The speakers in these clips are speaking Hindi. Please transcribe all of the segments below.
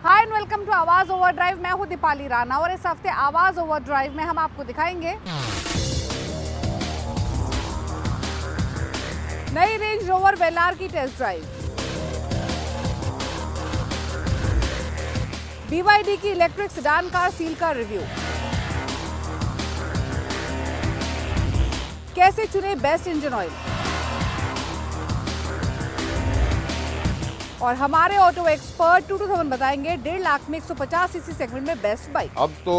हाय एंड वेलकम टू आवाज ओवरड्राइव। मैं हूं दीपाली राणा और इस हफ्ते आवाज ओवरड्राइव में हम आपको दिखाएंगे नई रेंज रोवर वेलार की टेस्ट ड्राइव, BYD की इलेक्ट्रिक सेडान कार सील का रिव्यू, कैसे चुने बेस्ट इंजन ऑयल और हमारे ऑटो एक्सपर्ट 227 बताएंगे 1.5 लाख में 150 सीसी सेगमेंट में बेस्ट बाइक। अब तो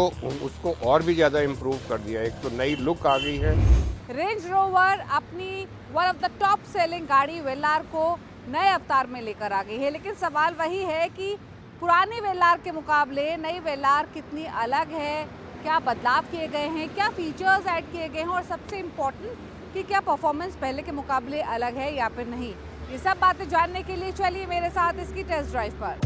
उसको और भी ज्यादा इम्प्रूव कर दिया, एक तो नई लुक आ गई है। रेंज रोवर अपनी one of the top selling गाड़ी वेलार को नए अवतार में लेकर आ गई है, लेकिन सवाल वही है कि पुरानी वेलार के मुकाबले नई वेलार कितनी अलग है, क्या बदलाव किए गए हैं, क्या फीचर्स ऐड किए गए हैं और सबसे इम्पोर्टेंट कि क्या परफॉर्मेंस पहले के मुकाबले अलग है या फिर नहीं। ये सब बातें जानने के लिए चलिए मेरे साथ इसकी टेस्ट ड्राइव पर।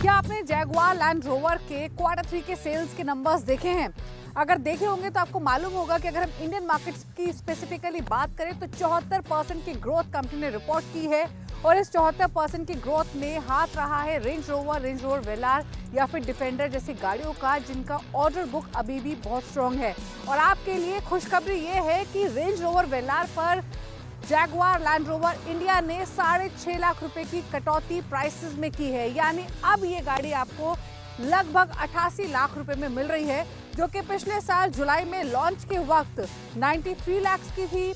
क्या आपने जैगुआर लैंड रोवर के Q3 के सेल्स के नंबर्स देखे हैं? अगर देखे होंगे तो आपको मालूम होगा कि अगर हम इंडियन मार्केट्स की स्पेसिफिकली बात करें तो 74% की ग्रोथ कंपनी ने रिपोर्ट की है और इस 74% की ग्रोथ में हाथ रहा है रेंज रोवर वेलार या फिर डिफेंडर जैसी गाड़ियों का, जिनका ऑर्डर बुक अभी भी बहुत स्ट्रॉन्ग है। और आपके लिए खुशखबरी ये है कि रेंज रोवर वेलार पर जैगुआर लैंड रोवर इंडिया ने 6.5 लाख रुपए की कटौती प्राइसेस में की है, यानी अब ये गाड़ी आपको लगभग 88 लाख रुपए में मिल रही है, जो कि पिछले साल जुलाई में लॉन्च के वक्त 93 लाख की थी।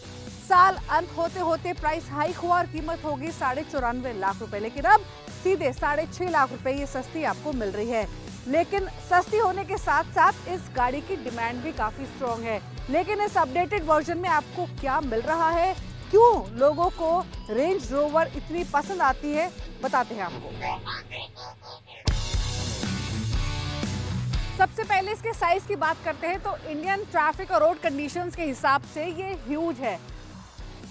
साल अंत होते होते प्राइस हाइक हुआ और कीमत होगी 94.5 लाख रुपए, लेकिन अब सीधे 6.5 लाख रुपए ये सस्ती आपको मिल रही है। लेकिन सस्ती होने के साथ साथ इस गाड़ी की डिमांड भी काफी स्ट्रॉन्ग है। लेकिन इस अपडेटेड वर्जन में आपको क्या मिल रहा है, क्यों लोगों को रेंज रोवर इतनी पसंद आती है, बताते हैं आपको। सबसे पहले इसके साइज की बात करते हैं तो इंडियन ट्रैफिक और रोड कंडीशंस के हिसाब से ये ह्यूज है।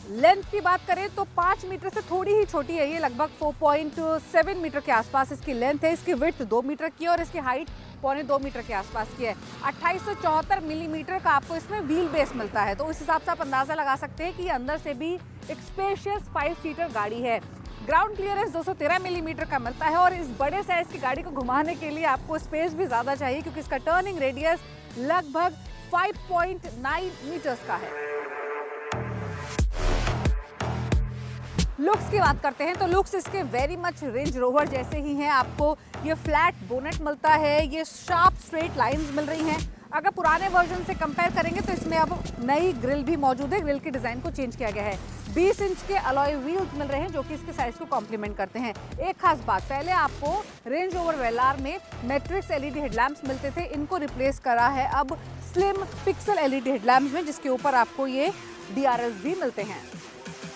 लेंथ की बात करें तो 5 मीटर से थोड़ी ही छोटी है, ये लगभग 4.7 मीटर के आसपास इसकी लेंथ है। इसकी विड्थ 2 मीटर की है और इसकी हाइट 1.25 मीटर के आसपास की है। 2874 मिलीमीटर का आपको इसमें व्हील बेस मिलता है, तो इस हिसाब से आप अंदाजा लगा सकते हैं कि अंदर से भी एक स्पेशियस 5 सीटर गाड़ी है। ग्राउंड क्लियरेंस 213 मिलीमीटर का मिलता है और इस बड़े साइज की गाड़ी को घुमाने के लिए आपको स्पेस भी ज्यादा चाहिए, क्योंकि इसका टर्निंग रेडियस लगभग 5.9 मीटर्स का है। लुक्स की बात करते हैं तो लुक्स इसके वेरी मच रेंज रोवर जैसे ही हैं। आपको ये फ्लैट बोनेट मिलता है, ये शार्प स्ट्रेट लाइंस मिल रही हैं। अगर पुराने वर्जन से कंपेयर करेंगे तो इसमें अब नई ग्रिल भी मौजूद है, ग्रिल के डिजाइन को चेंज किया गया है। 20 इंच के अलॉय व्हील्स मिल रहे हैं जो कि इसके साइज को कॉम्प्लीमेंट करते हैं। एक खास बात, पहले आपको रेंज रोवर वेलार में मैट्रिक्स LED हेडलैम्प्स मिलते थे, इनको रिप्लेस करा है अब स्लिम पिक्सल LED हेडलैम्प्स में, जिसके ऊपर आपको ये DRLs भी मिलते हैं।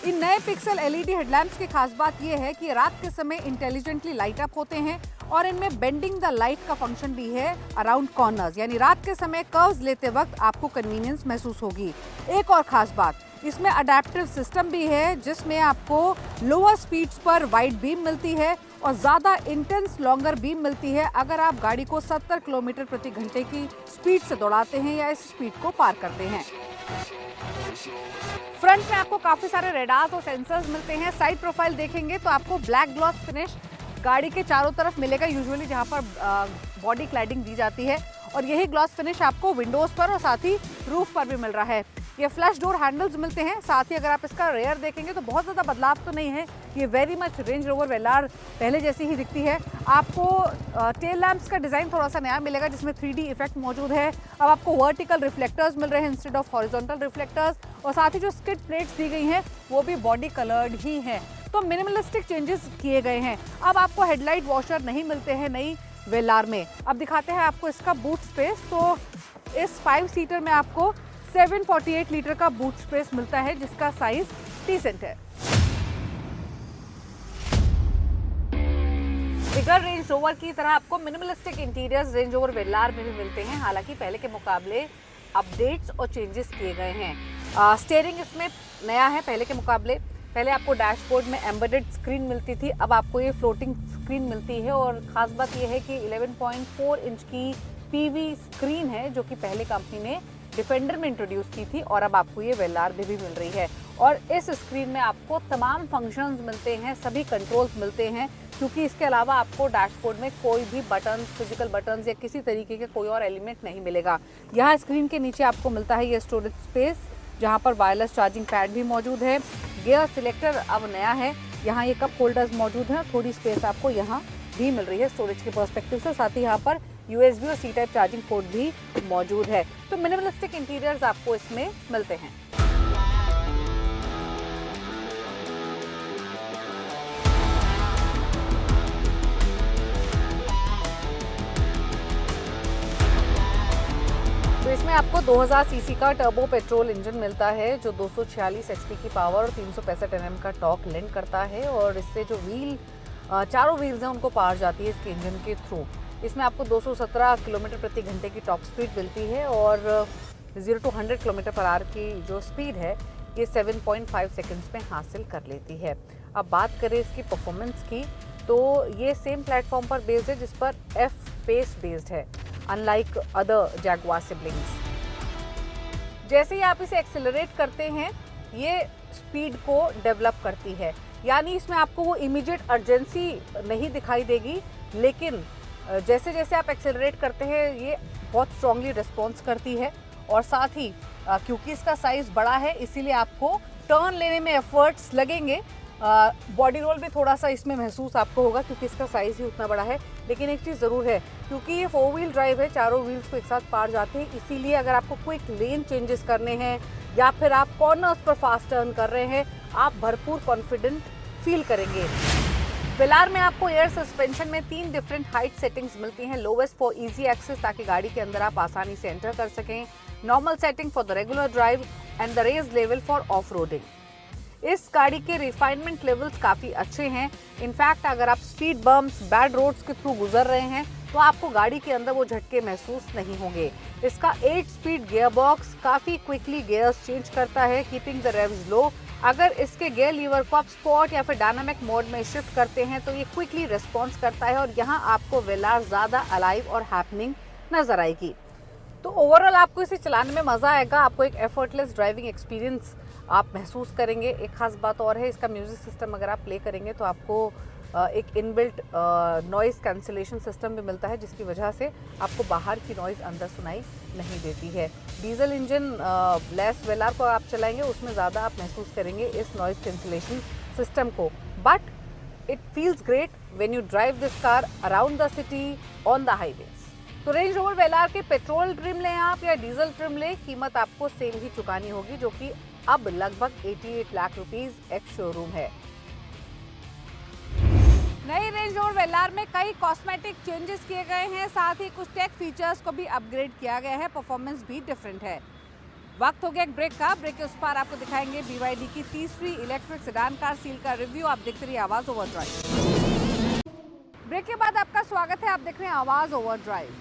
इन नए पिक्सल LED हेडलैम्प्स की खास बात यह है कि रात के समय इंटेलिजेंटली लाइट अप होते हैं और इनमें बेंडिंग द लाइट का फंक्शन भी है अराउंड कॉर्नर्स, यानी रात के समय कर्व्स लेते वक्त आपको कन्वीनियंस महसूस होगी। एक और खास बात, इसमें अडेप्टिव सिस्टम भी है जिसमें आपको लोअर स्पीड्स पर वाइड बीम मिलती है और ज़्यादा इंटेंस लॉन्गर बीम मिलती है अगर आप गाड़ी को 70 किलोमीटर प्रति घंटे की स्पीड से दौड़ाते हैं या इस स्पीड को पार करते हैं। फ्रंट में आपको काफी सारे रेडार्स और सेंसर्स मिलते हैं। साइड प्रोफाइल देखेंगे तो आपको ब्लैक ग्लॉस फिनिश गाड़ी के चारों तरफ मिलेगा, यूजुअली जहां पर बॉडी क्लैडिंग दी जाती है, और यही ग्लॉस फिनिश आपको विंडोज पर और साथ ही रूफ पर भी मिल रहा है। ये फ्लैश डोर हैंडल्स मिलते हैं। साथ ही अगर आप इसका रेयर देखेंगे तो बहुत ज़्यादा बदलाव तो नहीं है, ये वेरी मच रेंज रोवर वेलार पहले जैसी ही दिखती है। आपको टेल लैंप्स का डिज़ाइन थोड़ा सा नया मिलेगा जिसमें 3D इफेक्ट मौजूद है। अब आपको वर्टिकल रिफ्लेक्टर्स मिल रहे हैं इंस्टेड ऑफ हॉरिजॉन्टल रिफ्लेक्टर्स, और साथ ही जो स्किड प्लेट्स दी गई हैं वो भी बॉडी कलर्ड ही हैं। तो मिनिमलिस्टिक चेंजेस किए गए हैं। अब आपको हेडलाइट वॉशर नहीं मिलते हैं नई वेलार में। अब दिखाते हैं आपको इसका बूट स्पेस। तो इस 5 सीटर में आपको 748 लीटर का बूट स्पेस मिलता है, जिसका साइज डिसेंट है। बिगर रेंज रोवर की तरह आपको मिनिमलिस्टिक इंटीरियर्स रेंज रोवर वेलार में भी मिलते हैं, हालांकि पहले के मुकाबले अपडेट्स और चेंजेस किए गए हैं। स्टीयरिंग इसमें नया है पहले के मुकाबले। पहले आपको डैशबोर्ड में एम्बेडेड स्क्रीन मिलती थी, अब आपको ये फ्लोटिंग स्क्रीन मिलती है और ख़ास बात यह है कि 11.4 इंच की PV स्क्रीन है जो कि पहले कंपनी ने डिफेंडर में इंट्रोड्यूस की थी और अब आपको ये वेलार भी मिल रही है। और इस स्क्रीन में आपको तमाम फंक्शंस मिलते हैं, सभी कंट्रोल्स मिलते हैं, क्योंकि इसके अलावा आपको डैशबोर्ड में कोई भी बटन, फिजिकल बटन्स या किसी तरीके के कोई और एलिमेंट नहीं मिलेगा। यहाँ स्क्रीन के नीचे आपको मिलता है ये स्टोरेज स्पेस, जहाँ पर वायरलेस चार्जिंग पैड भी मौजूद है। गियर सिलेक्टर अब नया है, यहाँ ये कप होल्डर्स मौजूद हैं, थोड़ी स्पेस आपको यहाँ भी मिल रही है स्टोरेज के पर्सपेक्टिव से। साथ ही यहाँ पर USB और C टाइप चार्जिंग पोर्ट भी मौजूद है। तो मिनिमलिस्टिक इंटीरियर्स आपको इसमें मिलते हैं। तो इसमें आपको 2000 सीसी का टर्बो पेट्रोल इंजन मिलता है, जो 246 HP की पावर और 365 Nm का टॉर्क लेंड करता है। और इससे जो चारों व्हील्स हैं उनको पार जाती है इसके इंजन के थ्रू। इसमें आपको 217 किलोमीटर प्रति घंटे की टॉप स्पीड मिलती है और 0 to 100 किलोमीटर पर आवर की जो स्पीड है ये 7.5 सेकंड्स में हासिल कर लेती है। अब बात करें इसकी परफॉर्मेंस की, तो ये सेम प्लेटफॉर्म पर बेस्ड है जिस पर F-Pace बेस्ड है, अनलाइक अदर जैगुआर सिबलिंग्स। जैसे ही आप इसे एक्सेलरेट करते हैं ये स्पीड को डेवलप करती है, यानी इसमें आपको वो इमीडिएट अर्जेंसी नहीं दिखाई देगी, लेकिन जैसे जैसे आप एक्सेलरेट करते हैं ये बहुत स्ट्रांगली रिस्पॉन्स करती है। और साथ ही क्योंकि इसका साइज़ बड़ा है इसीलिए आपको टर्न लेने में एफर्ट्स लगेंगे, बॉडी रोल भी थोड़ा सा इसमें महसूस आपको होगा क्योंकि इसका साइज़ ही उतना बड़ा है। लेकिन एक चीज़ ज़रूर है, क्योंकि ये 4 व्हील ड्राइव है, चारों व्हील्स को एक साथ पार जाते हैं, इसीलिए अगर आपको क्विक लेन चेंजेस करने हैं या फिर आप कॉर्नर्स पर फास्ट टर्न कर रहे हैं, आप भरपूर कॉन्फिडेंट फील करेंगे। वेलार में आपको एयर सस्पेंशन में 3 डिफरेंट हाइट सेटिंग्स मिलती हैं। लोवेस्ट फॉर इजी एक्सेस, ताकि गाड़ी के अंदर आप आसानी से एंटर कर सकें। Normal setting for the regular drive and the raise level for off roading. इस गाड़ी के रिफाइनमेंट लेवल्स काफ़ी अच्छे हैं। इनफैक्ट अगर आप स्पीड बम्प्स, बैड रोड्स के थ्रू गुजर रहे हैं तो आपको गाड़ी के अंदर वो झटके महसूस नहीं होंगे। इसका 8 स्पीड गियर बॉक्स काफ़ी क्विकली गियर्स चेंज करता है, कीपिंग द रेव्स लो। अगर इसके गियर लीवर को आप स्पोर्ट या फिर डायनामिक मोड में शिफ्ट करते हैं तो ये क्विकली रिस्पॉन्स करता है और यहाँ आपको वेलार ज़्यादा अलाइव और हैपनिंग नज़र आएगी। तो ओवरऑल आपको इसे चलाने में मज़ा आएगा, आपको एक एफर्टलेस ड्राइविंग एक्सपीरियंस आप महसूस करेंगे। एक खास बात और है, इसका म्यूज़िक सिस्टम अगर आप प्ले करेंगे तो आपको एक इनबिल्ट नॉइज़ कैंसिलेशन सिस्टम भी मिलता है, जिसकी वजह से आपको बाहर की नॉइज़ अंदर सुनाई नहीं देती है। डीजल इंजन लेस वेलार को आप चलाएंगे उसमें ज़्यादा आप महसूस करेंगे इस नॉइज़ कैंसिलेशन सिस्टम को, but it feels great when you drive this car around the city on the highways. तो रेंज रोवर वेलार के पेट्रोल ट्रिम लें आप या डीजल ट्रिम लें, कीमत आपको सेम ही चुकानी होगी, जो कि अब लगभग 88 लाख रुपीज़ एक्स शोरूम है। नई रेंज रोवर वेलार में कई कॉस्मेटिक चेंजेस किए गए हैं, साथ ही कुछ टेक फीचर्स को भी अपग्रेड किया गया है, परफॉर्मेंस भी डिफरेंट है। वक्त हो गया एक ब्रेक का। ब्रेक के उस पार आपको दिखाएंगे BYD की तीसरी इलेक्ट्रिक सेडान कार सील का रिव्यू। आप देखते रहिए आवाज़ ओवरड्राइव। ब्रेक के बाद आपका स्वागत है, आप देख रहे हैं आवाज़ ओवरड्राइव।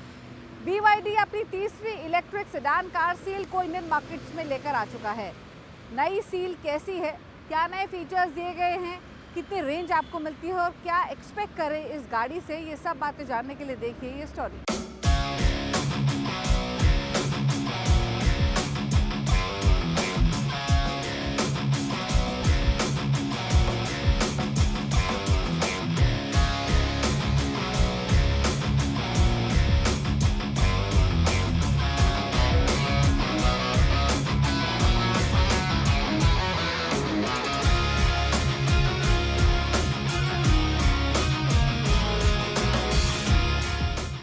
BYD अपनी तीसरी इलेक्ट्रिक सेडान कार सील को इंडियन मार्केट्स में लेकर आ चुका है। नई सील कैसी है, क्या नए फीचर्स दिए गए हैं, कितनी रेंज आपको मिलती है और क्या एक्सपेक्ट करें इस गाड़ी से, ये सब बातें जानने के लिए देखिए ये स्टोरी।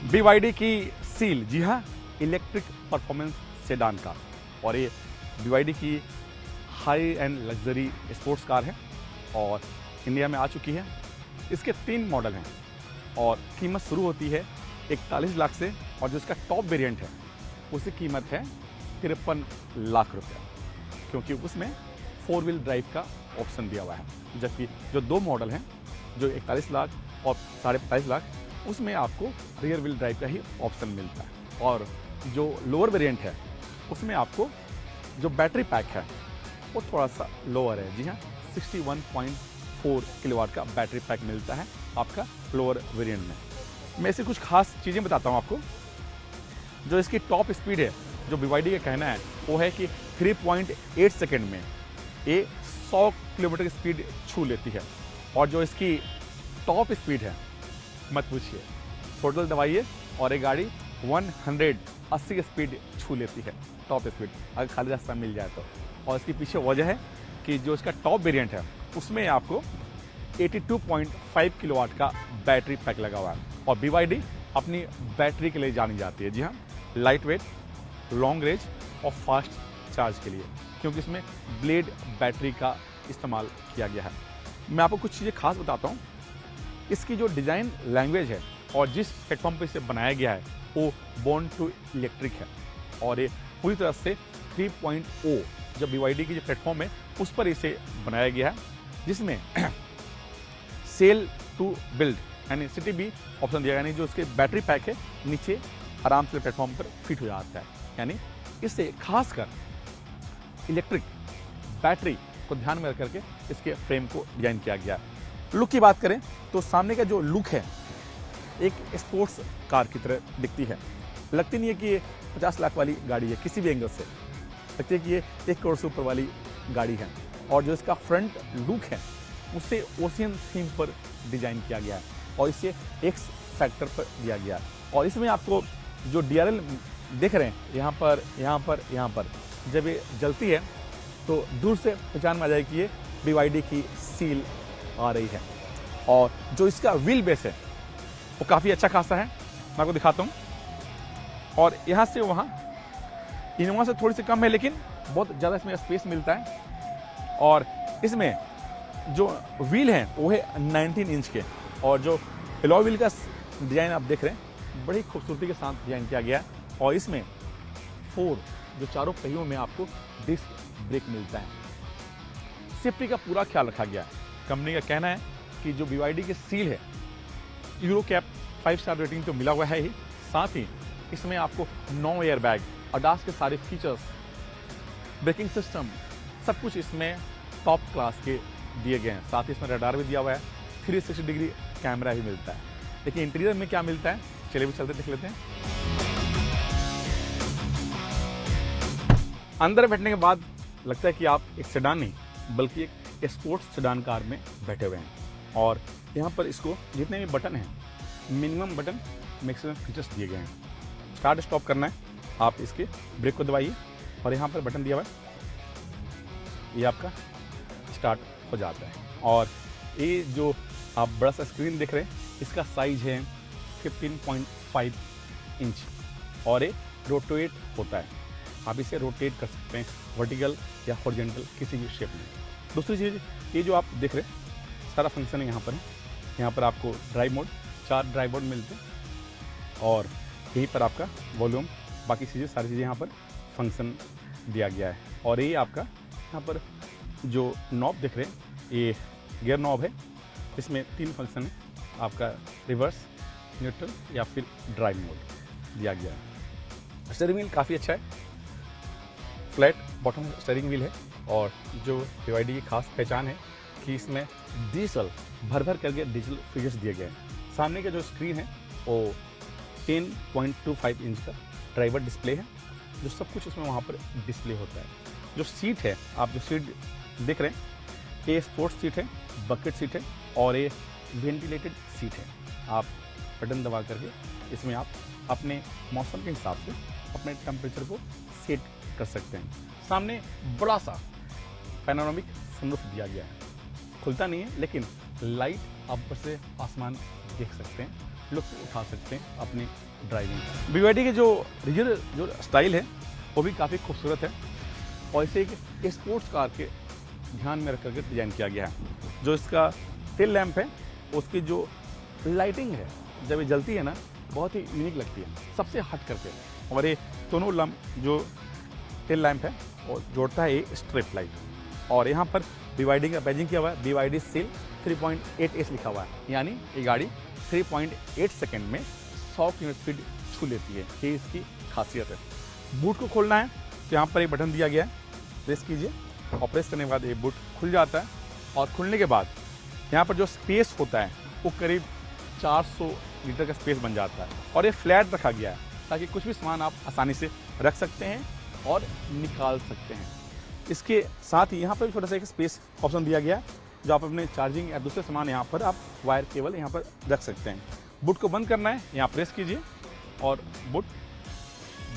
BYD की सील, जी हाँ, इलेक्ट्रिक परफॉर्मेंस सेडान कार, और ये BYD की high and luxury sports car है और इंडिया में आ चुकी है। इसके 3 मॉडल हैं और कीमत शुरू होती है 41 लाख से, और जो इसका टॉप वेरिएंट है उसकी कीमत है 53 लाख रुपया, क्योंकि उसमें 4 व्हील ड्राइव का ऑप्शन दिया हुआ है। जबकि जो 2 मॉडल हैं, जो 41 लाख और 45.5 लाख, उसमें आपको रियर व्हील ड्राइव का ही ऑप्शन मिलता है। और जो लोअर वेरिएंट है उसमें आपको जो बैटरी पैक है वो थोड़ा सा लोअर है। जी हाँ, 61.4 किलोवाट का बैटरी पैक मिलता है आपका लोअर वेरिएंट में। मैं इससे कुछ खास चीज़ें बताता हूँ आपको। जो इसकी टॉप स्पीड है जो BYD का कहना है वो है कि 3.8 सेकेंड में ये 100 किलोमीटर की स्पीड छू लेती है। और जो इसकी टॉप स्पीड है मत पूछिए, टोटल दबाइए और ये गाड़ी 180 की स्पीड छू लेती है, टॉप स्पीड, अगर खाली रास्ता मिल जाए तो। और इसके पीछे वजह है कि जो इसका टॉप वेरिएंट है उसमें आपको 82.5 किलोवाट का बैटरी पैक लगा हुआ है। और BYD अपनी बैटरी के लिए जानी जाती है, जी हाँ, लाइट वेट, लॉन्ग रेंज और फास्ट चार्ज के लिए, क्योंकि इसमें ब्लेड बैटरी का इस्तेमाल किया गया है। मैं आपको कुछ चीज़ें खास बताता हूँ। इसकी जो डिज़ाइन लैंग्वेज है और जिस प्लेटफॉर्म पे इसे बनाया गया है वो बोर्न टू इलेक्ट्रिक है। और ये पूरी तरह से 3.0 जो BYD की जो प्लेटफॉर्म है उस पर इसे बनाया गया है, जिसमें सेल टू बिल्ड यानी सिटी भी ऑप्शन दिया गया, यानी जो इसके बैटरी पैक है नीचे आराम से प्लेटफॉर्म पर फिट हो जाता है। यानी इससे खासकर इलेक्ट्रिक बैटरी को ध्यान में रख करके इसके फ्रेम को डिजाइन किया गया है। लुक की बात करें तो सामने का जो लुक है एक स्पोर्ट्स कार की तरह दिखती है। लगती नहीं है कि ये 50 लाख वाली गाड़ी है, किसी भी एंगल से लगती है कि ये 1 करोड़ से ऊपर वाली गाड़ी है। और जो इसका फ्रंट लुक है उससे ओशियन थीम पर डिजाइन किया गया है और इसे एक्स फैक्टर पर दिया गया है। और इसमें आपको जो DRL देख रहे हैं यहाँ पर जब ये जलती है तो दूर से पहचान में आ जाएगी कि ये BYD की सील आ रही है। और जो इसका व्हील बेस है वो काफ़ी अच्छा खासा है, मैं आपको दिखाता हूँ। और यहाँ से वहाँ इनोवा से थोड़ी सी कम है, लेकिन बहुत ज़्यादा इसमें स्पेस मिलता है। और इसमें जो व्हील हैं वो है 19 इंच के। और जो एलॉय व्हील का डिज़ाइन आप देख रहे हैं बड़ी खूबसूरती के साथ डिज़ाइन किया गया है। और इसमें 4 जो चारों पहियों में आपको डिस्क ब्रेक मिलता है। सेफ्टी का पूरा ख्याल रखा गया है। कंपनी का कहना है कि जो BYD की सील है यूरो कैप 5 स्टार रेटिंग तो मिला हुआ है ही, साथ ही इसमें आपको 9 एयर बैग, ADAS के सारे फीचर्स, ब्रेकिंग सिस्टम, सब कुछ इसमें टॉप क्लास के दिए गए हैं। साथ ही इसमें रडार भी दिया हुआ है, 360 डिग्री कैमरा भी मिलता है। लेकिन इंटीरियर में क्या मिलता है चलिए भी चलते देख लेते हैं। अंदर बैठने के बाद लगता है कि आप एक सेडान नहीं बल्कि एक स्पोर्ट्स सेडान कार में बैठे हुए हैं। और यहाँ पर इसको जितने भी बटन हैं मिनिमम बटन मैक्सिमम फीचर्स दिए गए हैं। स्टार्ट स्टॉप करना है, आप इसके ब्रेक को दबाइए और यहाँ पर बटन दिया हुआ है, ये आपका स्टार्ट हो जाता है। और ये जो आप बड़ा सा स्क्रीन देख रहे हैं इसका साइज है 15.5 इंच और ये रोटेट होता है। आप इसे रोटेट कर सकते हैं वर्टिकल या हॉरिजॉन्टल किसी भी शेप में। दूसरी चीज़ ये जो आप देख रहे हैं सारा फंक्शन यहाँ पर है। यहाँ पर आपको ड्राइव मोड, 4 ड्राइव मोड मिलते हैं और यहीं पर आपका वॉल्यूम, बाकी चीज़ें सारी चीज़ें यहाँ पर फंक्शन दिया गया है। और ये आपका यहाँ पर जो नॉब देख रहे हैं ये गियर नॉब है। इसमें 3 फंक्शन है, आपका रिवर्स, न्यूट्रल या फिर ड्राइव मोड दिया गया है। स्टीयरिंग व्हील काफ़ी अच्छा है, फ्लैट बॉटम स्टीयरिंग व्हील है। और जो BYD की खास पहचान है कि इसमें डिजिटल भर करके डिजिटल फीचर्स दिए गए हैं। सामने का जो स्क्रीन है वो 10.25 इंच का ड्राइवर डिस्प्ले है, जो सब कुछ उसमें वहाँ पर डिस्प्ले होता है। जो सीट है, आप जो सीट देख रहे हैं ये स्पोर्ट्स सीट है, बकेट सीट है और ये वेंटिलेटेड सीट है। आप बटन दबा करके इसमें आप अपने मौसम के हिसाब से अपने टेम्परेचर को सेट कर सकते हैं। सामने बड़ा सा पैनोरामिक सनरूफ दिया गया है, खुलता नहीं है लेकिन लाइट आप ऊपर से आसमान देख सकते हैं, लुत्फ उठा सकते हैं अपनी ड्राइविंग। BYD के जो रियर जो स्टाइल है वो भी काफ़ी खूबसूरत है और इसे एक स्पोर्ट्स कार के ध्यान में रख करके डिज़ाइन किया गया है। जो इसका टेल लैंप है उसकी जो लाइटिंग है जब ये जलती है ना बहुत ही यूनिक लगती है, सबसे हट करके। और ये दोनों लैंप जो टेल लैंप है और जोड़ता है ये स्ट्रिप लाइट। और यहाँ पर BYD का बैजिंग किया हुआ है, BYD सील 3.8S लिखा हुआ है, यानी ये गाड़ी 3.8 सेकेंड में 100 किलोमीटर स्पीड छू लेती है। ये इसकी खासियत है। बूट को खोलना है तो यहाँ पर एक बटन दिया गया है, प्रेस कीजिए और प्रेस करने के बाद ये बूट खुल जाता है। और खुलने के बाद यहाँ पर जो स्पेस होता है वो करीब 400 लीटर का स्पेस बन जाता है। और ये फ्लैट रखा गया है, ताकि कुछ भी सामान आप आसानी से रख सकते हैं और निकाल सकते हैं। इसके साथ ही यहाँ पर भी छोटा सा एक स्पेस ऑप्शन दिया गया है, जो आप अपने चार्जिंग या दूसरे सामान यहाँ पर आप वायर केबल यहाँ पर रख सकते हैं। बुट को बंद करना है, यहाँ प्रेस कीजिए और बुट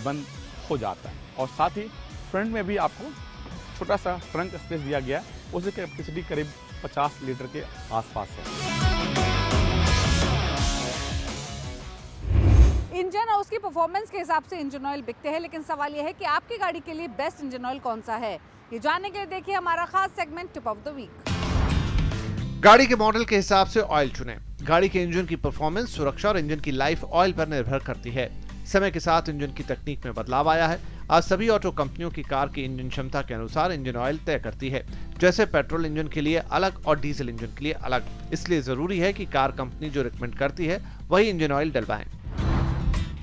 बंद हो जाता है। और साथ ही फ्रंट में भी आपको छोटा सा ट्रंक स्पेस दिया गया है, उसकी कैपेसिटी करीब 50 लीटर के आसपास है। इंजन और उसकी परफॉर्मेंस के हिसाब से इंजन ऑयल बिकते हैं, लेकिन सवाल यह है कि आपकी गाड़ी के लिए बेस्ट इंजन ऑयल कौन सा है। ये जानने के लिए देखिए हमारा खास segment tip of the week. गाड़ी के मॉडल के हिसाब से ऑयल चुनें। गाड़ी के इंजन की परफॉर्मेंस, सुरक्षा और इंजन की लाइफ ऑयल पर निर्भर करती है। समय के साथ इंजन की तकनीक में बदलाव आया है। आज सभी ऑटो कंपनियों की कार की इंजन क्षमता के अनुसार इंजन ऑयल तय करती है, जैसे पेट्रोल इंजन के लिए अलग और डीजल इंजन के लिए अलग। इसलिए जरूरी है कि कार कंपनी जो रिकमेंड करती है वही इंजन ऑयल डलवाएं।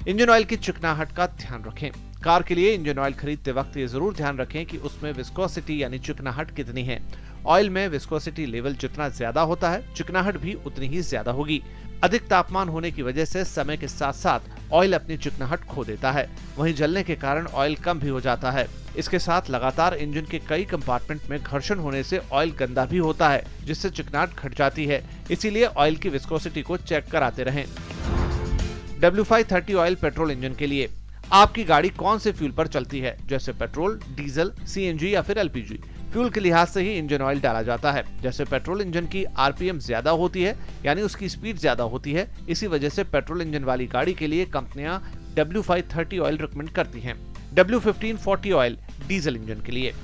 इंजन ऑयल की चिकनाहट का ध्यान रखें। कार के लिए इंजन ऑयल खरीदते वक्त ये जरूर ध्यान रखें कि उसमें विस्कोसिटी यानी चिकनाहट कितनी है। ऑयल में विस्कोसिटी लेवल जितना ज्यादा होता है, चिकनाहट भी उतनी ही ज्यादा होगी। अधिक तापमान होने की वजह से समय के साथ साथ ऑयल अपनी चिकनाहट खो देता है, वहीं जलने के कारण ऑयल कम भी हो जाता है। इसके साथ लगातार इंजन के कई कंपार्टमेंट में घर्षण होने से ऑयल गंदा भी होता है, जिससे चिकनाहट घट जाती है। इसीलिए ऑयल की विस्कोसिटी को चेक कराते रहें। W530 ऑयल पेट्रोल इंजन के लिए आपकी गाड़ी कौन से फ्यूल पर चलती है, जैसे पेट्रोल, डीजल, CNG या फिर LPG। फ्यूल के लिहाज से ही इंजन ऑयल डाला जाता है। जैसे पेट्रोल इंजन की RPM ज्यादा होती है, यानी उसकी स्पीड ज्यादा होती है। इसी वजह से पेट्रोल इंजन वाली गाड़ी के लिए कंपनियां W530 ऑयल रिकमेंड करती हैं। W1540 ऑयल डीजल इंजन के लिए।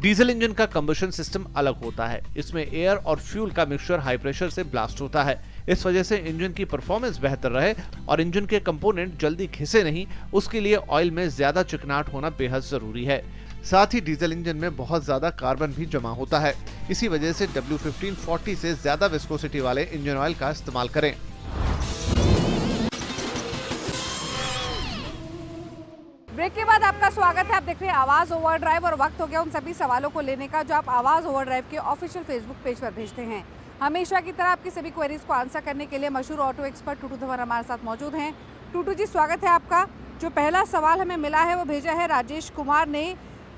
डीजल इंजन का कंबशन सिस्टम अलग होता है। इसमें एयर और फ्यूल का मिक्सचर हाई प्रेशर से ब्लास्ट होता है। इस वजह से इंजन की परफॉर्मेंस बेहतर रहे और इंजन के कंपोनेंट जल्दी घिसे नहीं, उसके लिए ऑयल में ज्यादा चिकनाहट होना बेहद जरूरी है। साथ ही डीजल इंजन में बहुत ज्यादा कार्बन भी जमा होता है। इसी वजह से W1540 से ज्यादा विस्कोसिटी वाले इंजन ऑयल का इस्तेमाल करें। ब्रेक के बाद आपका स्वागत है। आप देख रहे हैं आवाज ओवरड्राइव और वक्त हो गया उन सभी सवालों को लेने का जो आप आवाज ओवरड्राइव के ऑफिशियल फेसबुक पेज पर भेजते हैं। हमेशा की तरह आपकी सभी क्वेरीज को आंसर करने के लिए मशहूर ऑटो एक्सपर्ट टूटू धवन हमारे साथ मौजूद हैं। टूटू जी, स्वागत है आपका। जो पहला सवाल हमें मिला है वो भेजा है राजेश कुमार ने।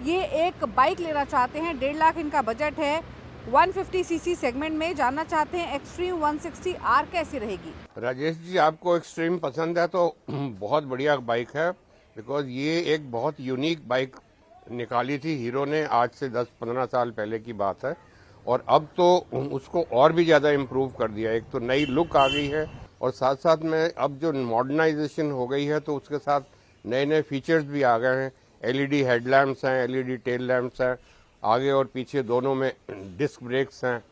ये एक बाइक लेना चाहते हैं, 1.5 लाख इनका बजट है, 150cc सेगमेंट में जाना चाहते हैं। एक्सट्रीम 160R कैसी रहेगी? राजेश जी, आपको एक्सट्रीम पसंद है तो बहुत बढ़िया बाइक है, बिकॉज ये एक बहुत यूनिक बाइक निकाली थी हीरो ने, आज से 10-15 साल पहले की बात है। और अब तो उसको और भी ज़्यादा इम्प्रूव कर दिया। एक तो नई लुक आ गई है और साथ साथ में अब जो मॉडर्नाइजेशन हो गई है तो उसके साथ नए नए फीचर्स भी आ गए हैं। LED हेडलैम्प्स हैं, LED टेल लैम्प्स हैं, आगे और पीछे दोनों में डिस्क ब्रेक्स हैं।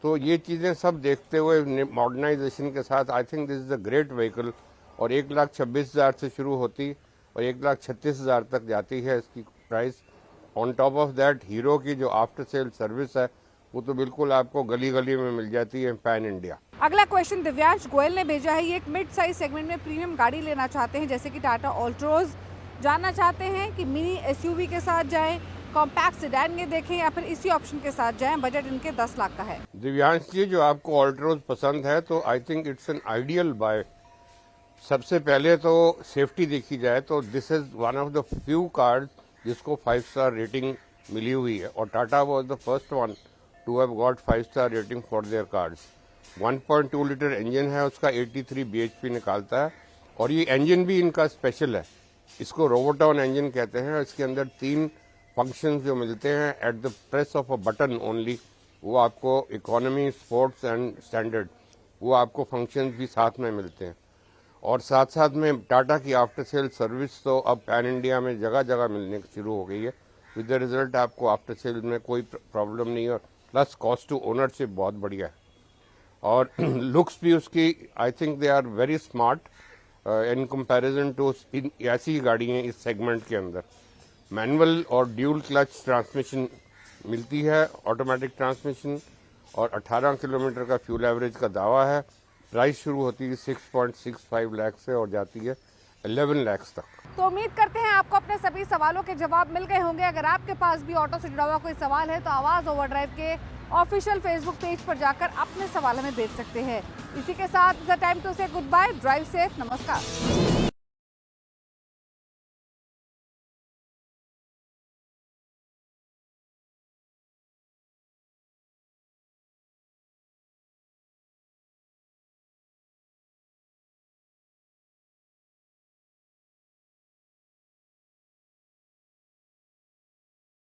तो ये चीज़ें सब देखते हुए मॉडर्नाइजेशन के साथ I think this is a great vehicle. और 1,26,000 से शुरू होती और 1,36,000 तक जाती है इसकी price. On top of that hero की जो आफ्टर सेल सर्विस है वो तो बिल्कुल आपको गली गली में मिल जाती है पैन इंडिया। अगला क्वेश्चन दिव्यांश गोयल ने भेजा है। ये एक मिड साइज सेगमेंट में प्रीमियम गाड़ी लेना चाहते हैं, जैसे कि टाटा ऑल्ट्रोज। जानना चाहते हैं कि मिनी SUV के साथ जाएं, कॉम्पैक्ट सेडान में देखें या फिर इसी ऑप्शन के साथ जाएं। बजट इनके 10 लाख का है। दिव्यांश जी, जो आपको ऑल्ट्रोज पसंद है तो I think it's an ideal buy. सबसे पहले तो सेफ्टी देखी जाए तो this is one of the few cars जिसको 5 स्टार रेटिंग मिली हुई है और Tata was the first one to have got 5 star rating for their cars. 1.2 litre engine है, उसका 83 bhp निकालता है और ये इंजन भी इनका स्पेशल है। इसको रोबोटॉन इंजन कहते हैं। इसके अंदर 3 फंक्शंस जो मिलते हैं at the press of a button only, वो आपको इकोनॉमी, स्पोर्ट्स एंड स्टैंडर्ड, वो आपको फंक्शंस भी साथ में मिलते हैं। और साथ साथ में टाटा की आफ्टर सेल सर्विस तो अब पैन इंडिया में जगह जगह मिलने शुरू हो गई है। विद द रिजल्ट आपको आफ्टर सेल में कोई प्रॉब्लम नहीं है। प्लस कॉस्ट टू ओनरशिप बहुत बढ़िया है और लुक्स भी उसकी I think they are very smart in comparison to ऐसी गाड़ियाँ इस सेगमेंट के अंदर। मैनुअल और ड्यूल क्लच ट्रांसमिशन मिलती है, ऑटोमेटिक ट्रांसमिशन, और 18 किलोमीटर का फ्यूल एवरेज का दावा है। प्राइस शुरू होती है 6.65 लाख से और जाती है 11 लाख तक। तो उम्मीद करते हैं आपको अपने सभी सवालों के जवाब मिल गए होंगे। अगर आपके पास भी ऑटो से जुड़ा हुआ कोई सवाल है तो आवाज ओवरड्राइव के ऑफिशियल फेसबुक पेज पर जाकर अपने सवाल हमें भेज सकते हैं। इसी के साथ टाइम टू से गुड बाय, ड्राइव सेफ, नमस्कार।